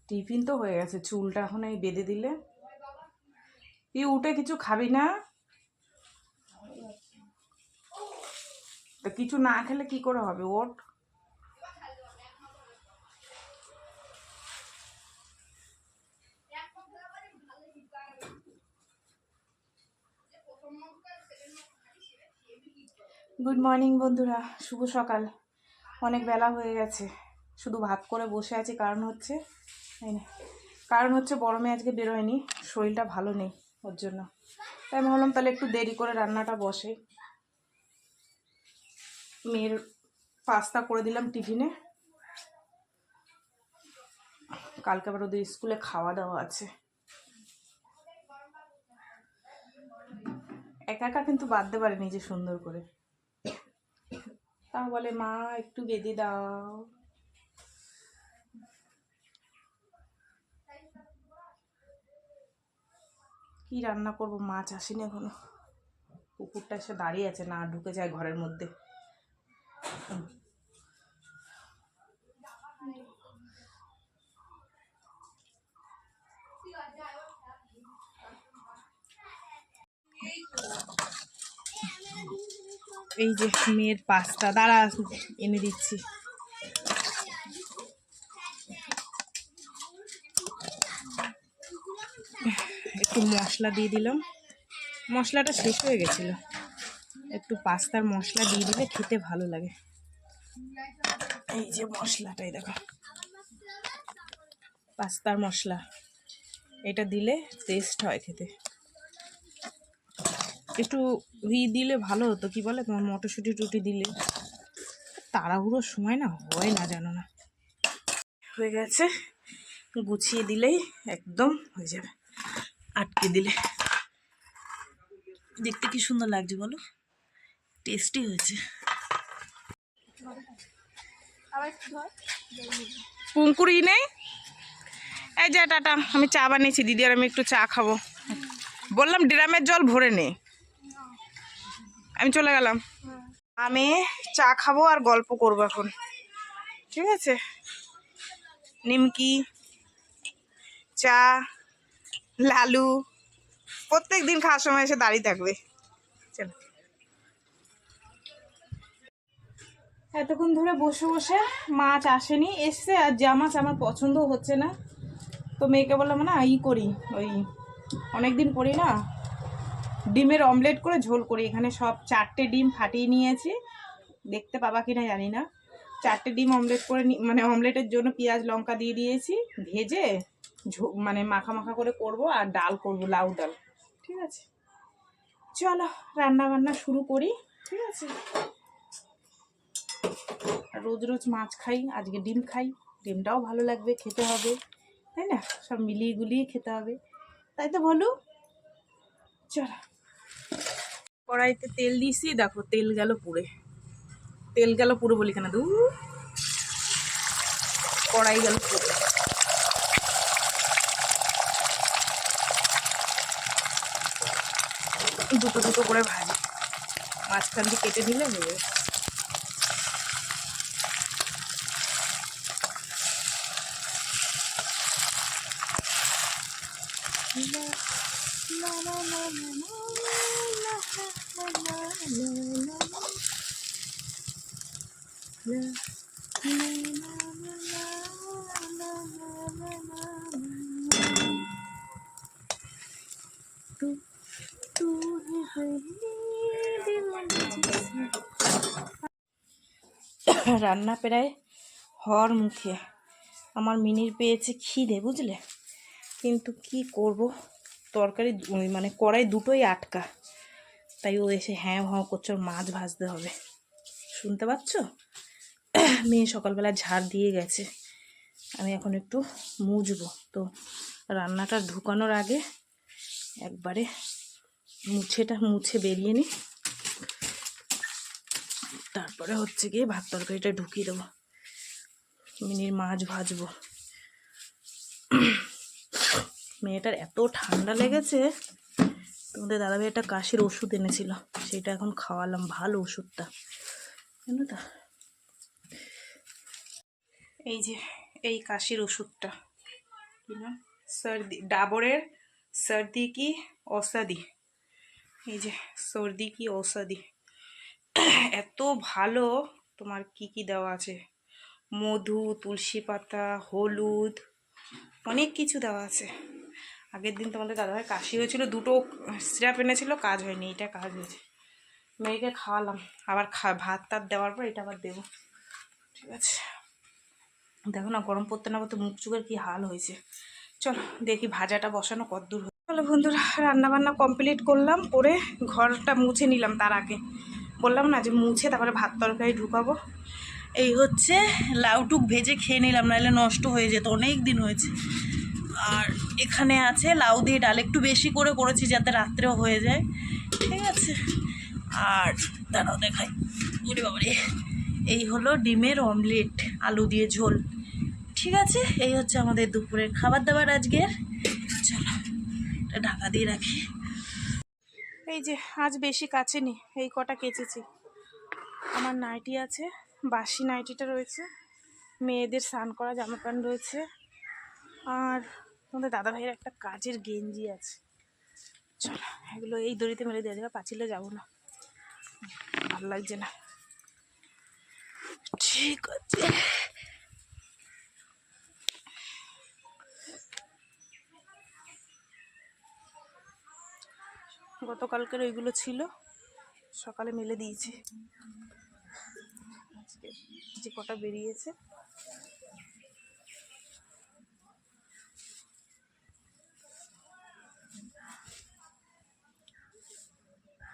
Tiffin তো হয়ে গেছে, চুলটা এখন এই বেঁধে দিলে। তুই উঠে কিছু খাবি না? তো কিছু না খেলে কি করে হবে? ওঠ। গুড মর্নিং বন্ধুরা, শুভ সকাল। অনেক বেলা হয়ে গেছে, শুধু ভাত করে বসে আছি। কারণ হচ্ছে বড় মেয়ে আজকে বেরোয়নি, শরীরটা ভালো নেই ওর জন্য। তাই আমি ভাবলাম তাহলে একটু দেরি করে রান্নাটা বসে। মেয়ের পাস্তা করে দিলাম টিফিনে, কালকে আবার ওদের স্কুলে খাওয়া দাওয়া আছে। একা একা কিন্তু বাঁধতে পারেনি যে সুন্দর করে, তা বলে মা একটু বেঁধে দাও। কি রান্না করব, মাছ আসেনি এখনো। কুকুরটা এসে দাঁড়িয়ে আছে, না ঢুকে যায় ঘরের মধ্যে। এই যে মেয়ের পাস্তা, দাঁড়া এনে দিচ্ছি। একটু মশলা দিয়ে দিলাম, মশলাটা শেষ হয়ে গেছিল। একটু পাস্তার মশলা দিয়ে দিলে খেতে ভালো লাগে। এই যে মশলাটাই দেখো, পাস্তার মশলা, এটা দিলে টেস্ট হয় খেতে। একটু দিলে ভালো হতো, কি বলে তোমার, মটরশুঁটি টুটি দিলে। তাড়াহুড়োর সময় না হয় না, জানো না। হয়ে গেছে, গুছিয়ে দিলেই একদম হয়ে যাবে। আটকে দিলে দেখতে কি সুন্দর লাগছে বলো, টেস্টি হয়েছে। পুঙ্কুরি নেই? এই যে টাটা, আমি চা বানিয়েছি দিদি আর আমি একটু চা খাবো। বললাম ড্রামের জল ভরে নে, আমি চলে গেলাম। আমি চা খাবো আর গল্প করবো এখন, ঠিক আছে? নিমকি, চা, লালু প্রত্যেক দিন খাওয়ার সময় এসে দাঁড়িয়ে থাকবে। চলো, এতক্ষণ ধরে বসে বসে মাছ আসেনি, এসছে আর যা মাছ আমার পছন্দ হচ্ছে না। তো মেয়েকে বললাম না করি, ওই অনেকদিন করি না, ডিমের অমলেট করে ঝোল করি। এখানে সব 4টে ডিম ফাটিয়ে নিয়েছি, দেখতে পাবা কিনা জানি না। 4টে ডিম অমলেট করে মানে অমলেটের জন্য পেঁয়াজ লঙ্কা দিয়ে দিয়েছি, ভেজে মানে মাখা মাখা করে করব। আর ডাল করব, লাউ ডাল। ঠিক আছে, চলো রান্না বান্না শুরু করি। ঠিক আছে, রোজ রোজ মাছ খাই, আজকে ডিম খাই। ডিমটাও ভালো লাগবে, খেতে হবে, তাই না? সব মিলিয়ে গুলিয়ে খেতে হবে, তাই তো বলো। চলো, কড়াইতে তেল দিয়েছি, দেখো তেল গেল পুড়ে। তেল গেল পুরো বলি কেন, কড়াই গেল পুরো। দুটো দুটো করে ভাজি, মাঝখান দিয়ে কেটে দিলে হয়ে যাবে। রান্না প্রায় হওয়ার মুখে। আমার মিনির পেয়েছে খিদে, বুঝলে, কিন্তু কি করব, তরকারি মানে কড়াই দুটোই আটকা। তাই ও এসে হ্যাঁ হ্যাঁ করছে, ওর মাছ ভাজতে হবে। শুনতে পাচ্ছ? মেয়ে সকালবেলা ঝাড় দিয়ে গেছে, আমি এখন একটু মুছবো। তো রান্নাটা ঢুকানোর আগে একবারে মুছে বেরিয়ে নিই, তারপরে হচ্ছে গিয়ে ভাত তরকারিটা ঢুকিয়ে দেবো। মিনির মাছ ভাজবো। মেয়েটার এত ঠান্ডা লেগেছে, তোমাদের দাদাভাই একটা কাশির ওষুধ এনেছিল, সেটা এখন খাওয়ালাম, ভালো ওষুধটা, জানো তো। এই যে এই কাশির ওষুধটা, কি নাম, সর্দি, ডাবরের সর্দি কি ঔষধি, এই যে সর্দি কি ঔষধি, এত ভালো। তোমার কি কি দেওয়া আছে, মধু, তুলসী পাতা, হলুদ, অনেক কিছু দেওয়া আছে। আগের দিন তোমাদের দাদাভাই কাশি হয়েছিল, দুটো সিরাপ এনেছিল, কাজ হয়নি, এটা কাজ হয়েছে। মেয়েকে খাওয়ালাম, আবার ভাত টাত দেওয়ার পর এটা আবার দেবো। ঠিক আছে, দেখো না গরম পড়তে না পড়তে মুখ চুখের কী হাল হয়েছে। চলো দেখি ভাজাটা বসানো কতদূর হয়। চলো বন্ধুরা, রান্নাবান্না কমপ্লিট করলাম, করে ঘরটা মুছে নিলাম। তার আগে বললাম না যে মুছে তারপরে ভাত তরকারি ঢুকাবো। এই হচ্ছে লাউটুক ভেজে খেয়ে নিলাম, নাহলে নষ্ট হয়ে যেত, অনেক দিন হয়েছে। আর এখানে আছে লাউ দিয়ে ডাল, একটু বেশি করে করেছি যাতে রাত্রেও হয়ে যায়। ঠিক আছে, আর দাঁড়াও দেখাই, ওরে বাবারে, এই হলো ডিমের অমলেট, আলু দিয়ে ঝোল। ঠিক আছে, এই হচ্ছে আমাদের দুপুরের খাবার দাবার আজকের। চলো এটা ঢাকা দিয়ে রাখি। এই যে আজ বেশি কাচেনি, এই কটা কেচেছি। আমার নাইটি আছে, বাসি নাইটিটা রয়েছে, মেয়েদের স্নান করা জামা প্যান্ট রয়েছে, আর তোমাদের দাদাভাইয়ের একটা কাজের গেঞ্জি আছে। চলো এগুলো এই দড়িতে মেলে দিয়ে দেবে, পাঁচিলে যাবো না, ভালো লাগছে না। ঠিক আছে, গতকালকের ওইগুলো ছিল, সকালে মেলে দিয়েছি। আজকে যে কটা বেরিয়েছে,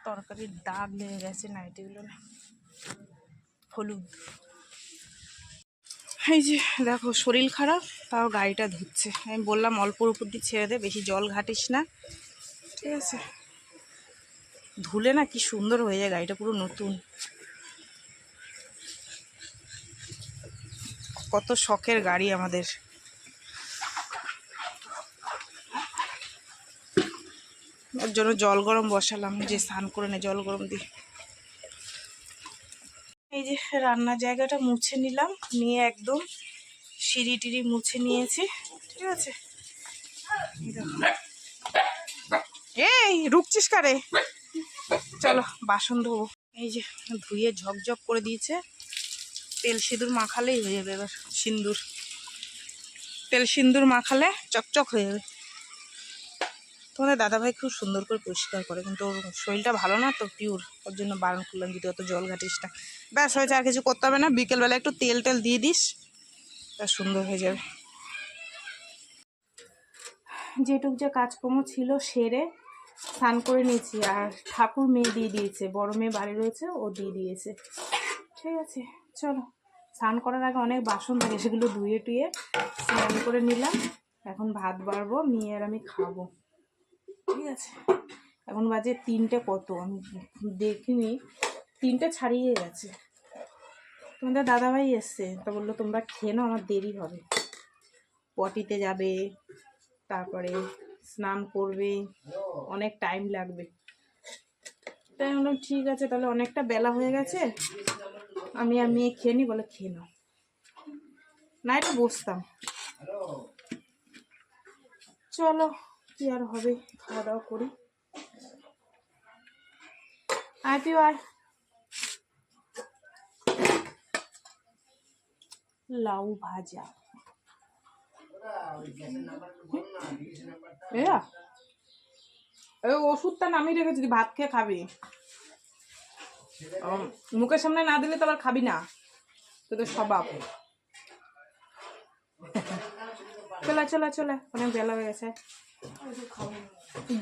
তরকারির দাগ লেগে গেছে নাইটিগুলো, না হলুদ। এই যে দেখো শরীর খারাপ, তাও গাড়িটা ধুচ্ছে। আমি বললাম অল্পর উপর দিয়ে ছেড়ে দে, বেশি জল ঘাটিস না। ঠিক আছে, ধুলে না কি সুন্দর হয়ে যায় গাড়িটা, পুরো নতুন। কত শখের গাড়ি আমাদের। ওর জন্য জল গরম বসালাম, যে স্নান করে নে জল গরম দিয়ে। এই যে রান্নার জায়গাটা মুছে নিলাম, নিয়ে একদম সিঁড়ি টিড়ি মুছে নিয়েছি। ঠিক আছে, এই রুকছিস কারে, চলো বাসন ধোবো। এই যে ধুয়ে ঝকঝক করে দিয়েছে, তেল সিঁদুর মাখালেই হয়ে যাবে। এবার সিঁদুর, তেল সিঁদুর মাখালে চকচক হয়ে যাবে। তোমাদের দাদাভাই খুব সুন্দর করে পরিষ্কার করে, কিন্তু ওর শরীরটা ভালো না তো, পিওর, ওর জন্য বারণ করলাম যদি অত জল ঘাটিস না। ব্যাস হয়েছে, আর কিছু করতে হবে না। বিকেলবেলা একটু তেল টেল দিয়ে দিস, তা সুন্দর হয়ে যাবে। যেটুক যে কাজকর্ম ছিল সেরে স্নান করে নিয়েছি, আর ঠাকুর মেয়ে দিয়ে দিয়েছে, বড় মেয়ে বাড়ি রয়েছে, ও দিয়ে দিয়েছে। ঠিক আছে, চলো স্নান করার আগে অনেক বাসন থাকে, সেগুলো ধুয়ে টুয়ে স্নান করে নিলাম। এখন ভাত বাড়বো, মেয়ে আর আমি খাবো। ঠিক আছে, এখন বাজে 3টে কত আমি দেখিনি, 3টে ছাড়িয়ে গেছে। তোমাদের দাদাভাই এসছে, তা বললো তোমরা খেয়ে নাও, আমার দেরি হবে, পটিতে যাবে, তারপরে স্নান করবে, অনেক টাইম লাগবে। তাই বললাম ঠিক আছে, তাহলে অনেকটা বেলা হয়ে গেছে, আমি আর মেয়ে খেয়ে নিই। বলে খেয়ে নাও, না এটা বসতাম। চলো কি আর হবে, খাওয়া দাওয়া করি। আয় পিও আয়। লাউ ভাজা, এই ওষুধটা নামিয়ে রেখে যদি ভাত খেয়ে খাবি, মুখের সামনে না দিলে তো আবার খাবি না, তোদের স্বভাব। চলে চলে চলে, অনেক বেলা হয়ে গেছে।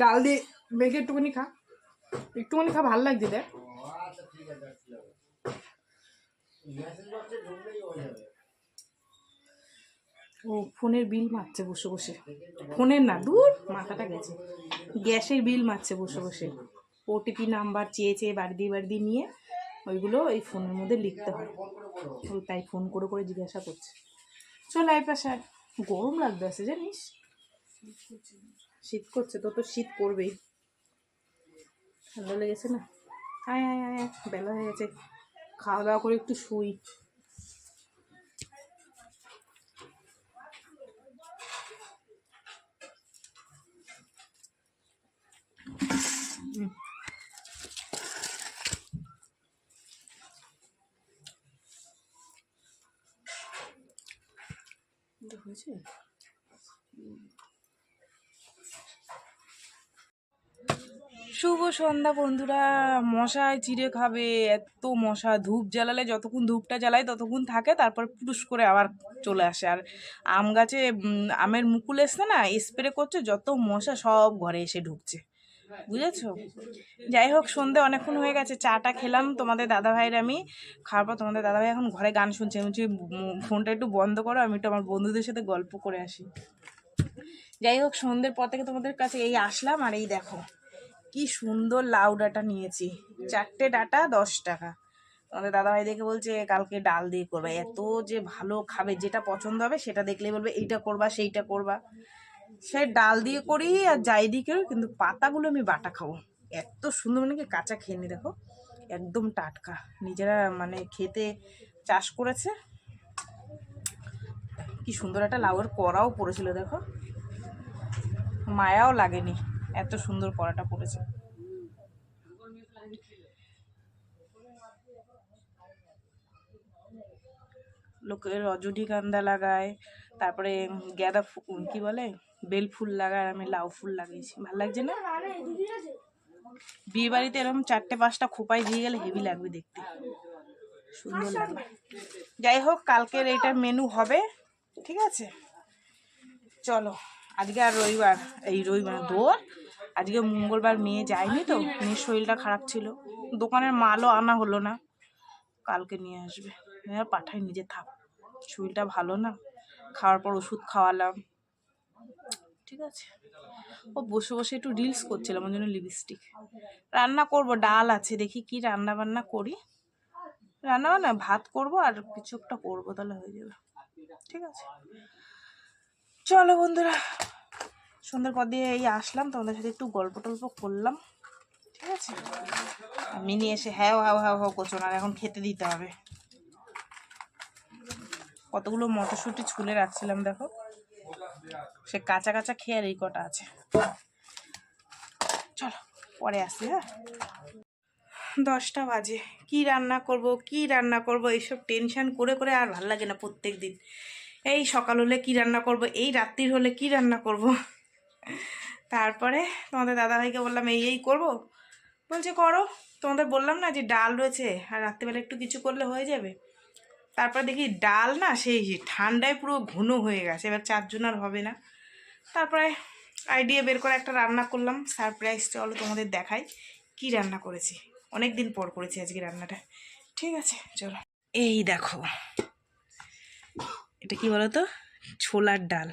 ডাল দিয়ে বেগে একটুখানি খা, একটুখানি খা, ভাল লাগছে দেখ। ও ফোনের বিল মারছে বসে বসে, ফোনের না, দূর মাথাটা গেছে, গ্যাসের বিল মারছে বসে বসে। ওটিপি নাম্বার চেয়ে চেয়ে বাড়ি দিয়ে নিয়ে ওইগুলো এই ফোনের মধ্যে লিখতে হয়, ওই তাই ফোন করে করে জিজ্ঞাসা করছে। চল এই পাশে, গরম লাগবে আছে জানিস, শীত করছে, তো শীত করবেই, ঠান্ডা লেগেছে না। আয় আয় আয়, বেলা হয়ে গেছে, খাওয়া দাওয়া করে একটু শুই। হয়েছে। শুভ সন্ধ্যা বন্ধুরা। মশায় চিড়ে খাবে, এত মশা। ধূপ জ্বালালে যতক্ষণ ধূপটা জ্বালায় ততক্ষণ থাকে, তারপর পুরুষ করে আবার চলে আসে। আর আম গাছে আমের মুকুল এসছে না, স্প্রে করছে, যত মশা সব ঘরে এসে ঢুকছে, বুঝেছো। যাই হোক, সন্ধে অনেকক্ষণ হয়ে গেছে, চাটা খেলাম তোমাদের দাদাভাইয়ের আমি। খাওয়ার পর তোমাদের দাদাভাই এখন ঘরে গান শুনছে। আমি বলছি ফোনটা একটু বন্ধ করো, আমি একটু আমার বন্ধুদের সাথে গল্প করে আসি। যাই হোক, সন্ধ্যের পর থেকে তোমাদের কাছে এই আসলাম। আর এই দেখো কি সুন্দর লাউ ডাঁটা নিয়েছি, 4টে ডাঁটা 10 টাকা। আমাদের দাদাভাই দেখে বলছে কালকে ডাল দিয়ে করবা। এত যে ভালো খাবে, যেটা পছন্দ হবে সেটা দেখলেই বলবে এইটা করবা সেইটা করবা। সে ডাল দিয়ে করি আর যাই দিয়ে করি, কিন্তু পাতাগুলো আমি বাটা খাবো। এত সুন্দর, মানে কি কাঁচা খেয়ে নি, দেখো একদম টাটকা, নিজেরা মানে খেতে চাষ করেছে। কি সুন্দর একটা লাউয়ের কড়াও পড়েছিল, দেখো মায়াও লাগেনি, এত সুন্দর কড়াটা পড়েছে। লোকে রজনীগন্ধা লাগায়, তারপরে গাঁদা ফুল, কি বলে, বেল ফুল লাগায়, আমি লাউ ফুল লাগাইছি। ভালো লাগছে না? বিয়ে বাড়িতে এরকম 4টে 5টা খোপায় দিয়ে গেলে হেভি লাগবে দেখতে, সুন্দর লাগবে। যাই হোক, কালকের এইটার মেনু হবে, ঠিক আছে। চলো, আজকে আর রবিবার, এই রবিবার দোর, আজকে মঙ্গলবার, মেয়ে যায়নি তো, মেয়ের শরীরটা খারাপ ছিল, দোকানের মালও আনা হলো না। কালকে নিয়ে আসবে, পাঠাই, নিজে থাক, শরীরটা ভালো না। খাওয়ার পর ওষুধ খাওয়ালাম, ঠিক আছে। ও বসে বসে একটু রিলস করছিলাম, ওই জন্য লিপস্টিক। রান্না করব, ডাল আছে, দেখি কি রান্না বান্না করি। রান্না বান্না ভাত করব আর কিছু একটা করবো, তাহলে হয়ে যাবে, ঠিক আছে। চলো বন্ধুরা, সন্ধ্যার পর দিয়ে এই আসলাম, তোমাদের সাথে একটু গল্প টল্প করলাম, ঠিক আছে। মিনি এসে হ্যাঁ হাও হাও হাও করছো না, এখন খেতে দিতে হবে। কতগুলো মটরশুঁটি ছুলে রাখছিলাম, দেখো সে কাঁচা কাঁচা খেয়ে আর এই কটা আছে। চলো পরে আসি, হ্যাঁ। 10টা বাজে, কি রান্না করব কি রান্না করব এইসব টেনশন করে করে আর ভাল লাগে না। প্রত্যেক দিন এই সকাল হলে কি রান্না করব, এই রাত্রির হলে কি রান্না করব। তারপরে তোমাদের দাদাভাইকে বললাম এই করব, বলছে করো। তোমাদের বললাম না যে ডাল রয়েছে, আর রাত্রিবেলা একটু কিছু করলে হয়ে যাবে। তারপর দেখি ডাল না, সেই ঠান্ডায় পুরো ঘন হয়ে গেছে, এবার 4 জন আর হবে না। তারপরে আইডিয়া বের করে একটা রান্না করলাম, সারপ্রাইজ। চলো তোমাদের দেখাই কি রান্না করেছি, অনেক দিন পর করেছি আজকে রান্নাটা, ঠিক আছে। চলো, এই দেখো, এটা কি বলো তো, ছোলার ডাল।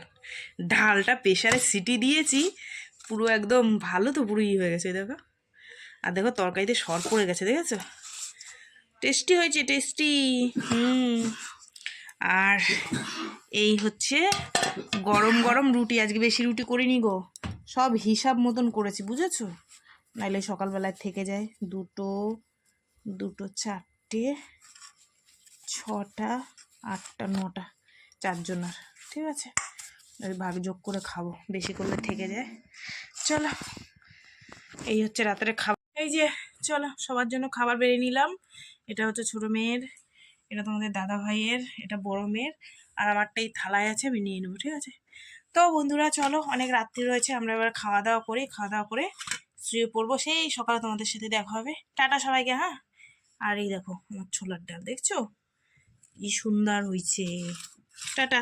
ডালটা প্রেশারে সিটি দিয়েছি, পুরো একদম ভালো তো, পুরো হয়ে গেছে দেখো। আর দেখো তরকারিতে সর পড়ে গেছে, দেখেছো, টেস্টি হয়েছে, টেস্টি। আর এই হচ্ছে গরম গরম রুটি, আজকে বেশি রুটি করিনি গো, সব হিসাব মতন করেছি, বুঝেছো, নাইলে সকালবেলায় থেকে যায়। দুটো 4টে 6টা 8টা 9টা, 4 জনের, ঠিক আছে। ভাগ যোগ করে খাবো, বেশি করলে থেকে যায়। চলো, এই হচ্ছে রাতের খাবার। এই যে চলো, সবার জন্য খাবার বেড়ে নিলাম। এটা হচ্ছে ছোটো মেয়ের, এটা তোমাদের দাদা ভাইয়ের, এটা বড় মেয়ের, আর আমারটা এই থালায় আছে, আমি নিয়ে নেবো, ঠিক আছে। তো বন্ধুরা চলো, অনেক রাত্রি রয়েছে, আমরা এবার খাওয়া দাওয়া করি, খাওয়া দাওয়া করে শুয়ে পড়বো, সেই সকালে তোমাদের সাথে দেখা হবে। টাটা সবাইকে, হ্যাঁ। আর এই দেখো আমার ছোলার ডাল, দেখছো কি সুন্দর হয়েছে, টাটা।